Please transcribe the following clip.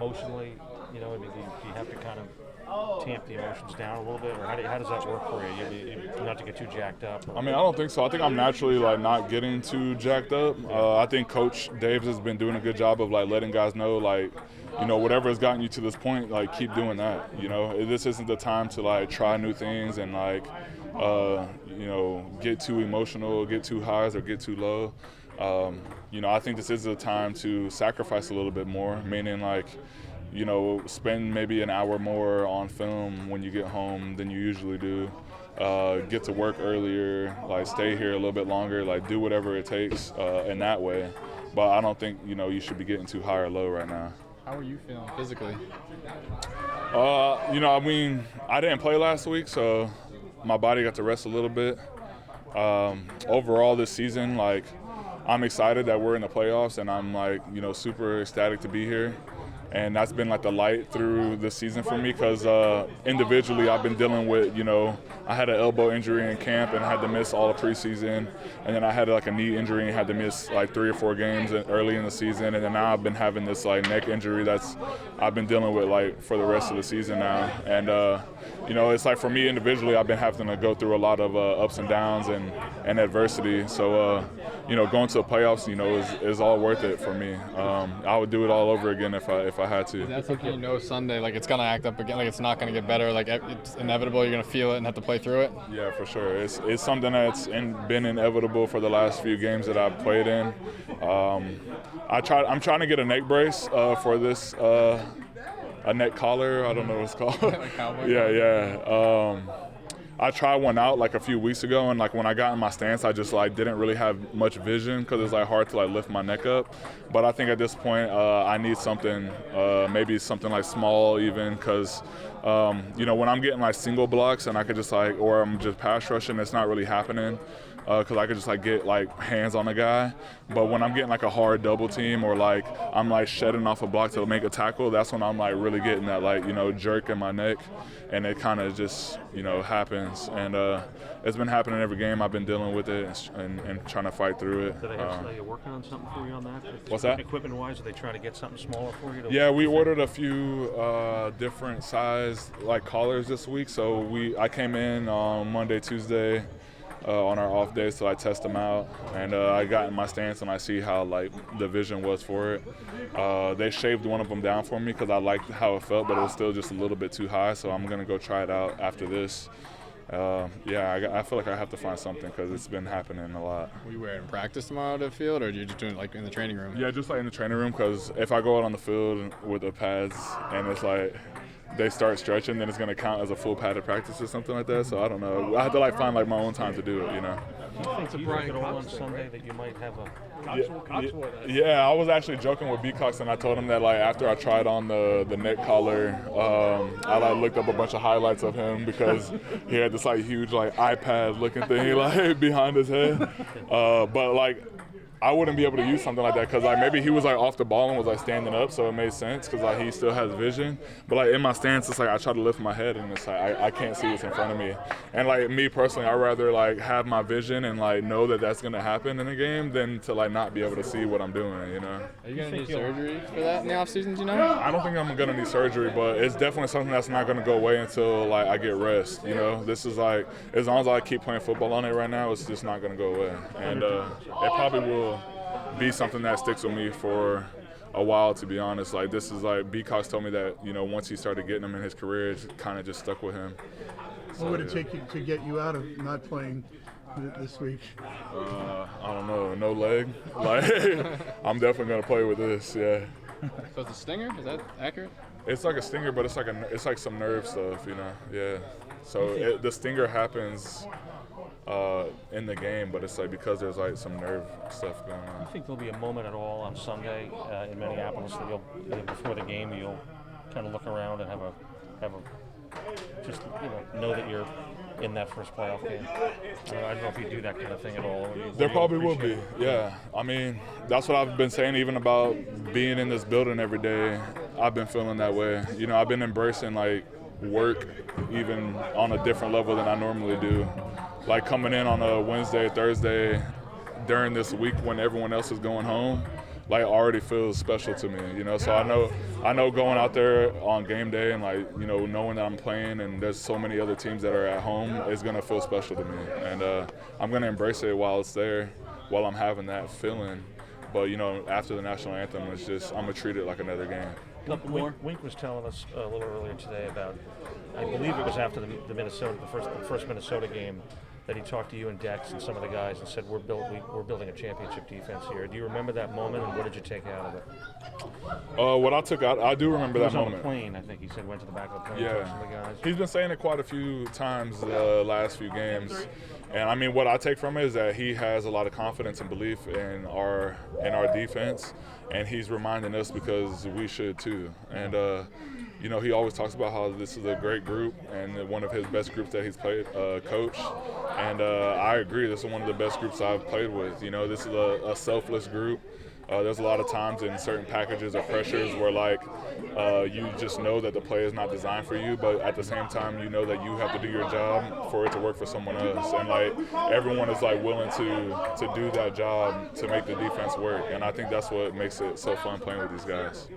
emotionally? You know, I mean, do you have to kind of tamp the emotions down a little bit, or how does that work for you? Not to get too jacked up? I mean, I don't think so. I think I'm naturally like not getting too jacked up. I think Coach Davis has been doing a good job of like letting guys know, like, you know, whatever has gotten you to this point, like keep doing that. You know, this isn't the time to like try new things and like, you know, get too emotional, get too highs or get too low. You know, I think this is a time to sacrifice a little bit more, meaning like, you know, spend maybe an hour more on film when you get home than you usually do. Get to work earlier, like stay here a little bit longer, like do whatever it takes in that way. But I don't think, you know, you should be getting too high or low right now. How are you feeling physically? You know, I mean, I didn't play last week, so my body got to rest a little bit. Overall this season, like, I'm excited that we're in the playoffs, and I'm like, you know, super ecstatic to be here. And that's been like the light through the season for me because individually I've been dealing with, you know, I had an elbow injury in camp and I had to miss all the preseason. And then I had like a knee injury and had to miss like 3 or 4 games early in the season. And then now I've been having this like neck injury that's I've been dealing with like for the rest of the season now. And, you know, it's like for me individually, I've been having to go through a lot of ups and downs and adversity. So, you know, going to the playoffs, you know, is all worth it for me. I would do it all over again if I had to. That's something, you know, Sunday, like it's gonna act up again, like it's not gonna get better, like it's inevitable. You're gonna feel it and have to play through it. Yeah, for sure. It's something that's been inevitable for the last few games that I've played in. I'm trying to get a neck brace for this. A neck collar. I don't know what it's called. Yeah. I tried one out like a few weeks ago, and like when I got in my stance, I just like didn't really have much vision because it's like hard to like lift my neck up. But I think at this point, I need something, maybe something like small even, because you know, when I'm getting like single blocks and I could just like, or I'm just pass rushing, it's not really happening. Because I could just like get like hands on a guy, but when I'm getting like a hard double team or like I'm like shedding off a block to make a tackle, that's when I'm like really getting that like, you know, jerk in my neck, and it kind of just, you know, happens. And it's been happening every game. I've been dealing with it and trying to fight through it. Do they have somebody working on something for you on that? What's that? Equipment-wise, are they trying to get something smaller for you? Yeah, we ordered a few different size like collars this week. So I came in on Monday, Tuesday. On our off days, so I test them out, and I got in my stance and I see how like the vision was for it. They shaved one of them down for me because I liked how it felt, but it was still just a little bit too high, so I'm gonna go try it out after this. Yeah, I feel like I have to find something because it's been happening a lot. Will you wear it in practice tomorrow to the field, or are you just doing it like in the training room? Yeah, just like in the training room, because if I go out on the field with the pads and it's like they start stretching, then it's going to count as a full padded practice or something like that. So I don't know. I have to like find like my own time to do it, you know. I think Brian on Sunday that you might have a yeah, I was actually joking with B Cox, and I told him that like after I tried on the neck collar, I like looked up a bunch of highlights of him because he had this like huge like iPad looking thing like behind his head, but like I wouldn't be able to use something like that because like maybe he was like off the ball and was like standing up, so it made sense because like he still has vision. But like in my stance, it's like I try to lift my head and it's like I can't see what's in front of me. And like me personally, I'd rather like have my vision and like know that that's gonna happen in a game than to like not be able to see what I'm doing. You know. Are you gonna need surgery for that in the off season? You know? I don't think I'm gonna need surgery, but it's definitely something that's not gonna go away until like I get rest. You know, this is like as long as I keep playing football on it right now, it's just not gonna go away, and it probably will be something that sticks with me for a while, to be honest. Like this is like B Cox told me that, you know, once he started getting them in his career, it kind of just stuck with him. So, what would it take you to get you out of not playing this week? I don't know, no leg. Like I'm definitely gonna play with this. Yeah. So it's a stinger? Is that accurate? It's like a stinger, but it's like some nerve stuff, you know. Yeah. So the stinger happens in the game, but it's like because there's like some nerve stuff going on. I think there'll be a moment at all on Sunday in Minneapolis that you'll before the game you'll kind of look around and have a just know that you're in that first playoff game. I don't know if you do that kind of thing at all. There probably will be. Yeah, I mean that's what I've been saying even about being in this building every day. I've been feeling that way. You know, I've been embracing like work even on a different level than I normally do. Like coming in on a Wednesday, Thursday during this week when everyone else is going home, like already feels special to me, you know. So I know going out there on game day and like, you know, knowing that I'm playing and there's so many other teams that are at home is gonna feel special to me, and I'm gonna embrace it while it's there, while I'm having that feeling. But you know, after the national anthem, it's just I'm gonna treat it like another game. Wink was telling us a little earlier today about, I believe it was after the first Minnesota game, that he talked to you and Dex and some of the guys and said, we're building a championship defense here. Do you remember that moment, and what did you take out of it? What I took out, I do remember that moment. He was on the plane, I think he said, went to the back of the plane, Yeah, talked to the guys. he's been saying it quite a few times the last few games, and I mean, what I take from it is that he has a lot of confidence and belief in our defense, and he's reminding us because we should too. And you know, he always talks about how this is a great group and one of his best groups that he's played, coached. And I agree, this is one of the best groups I've played with. You know, this is a selfless group. There's a lot of times in certain packages or pressures where like you just know that the play is not designed for you, but at the same time you know that you have to do your job for it to work for someone else. And like everyone is like willing to do that job to make the defense work. And I think that's what makes it so fun playing with these guys.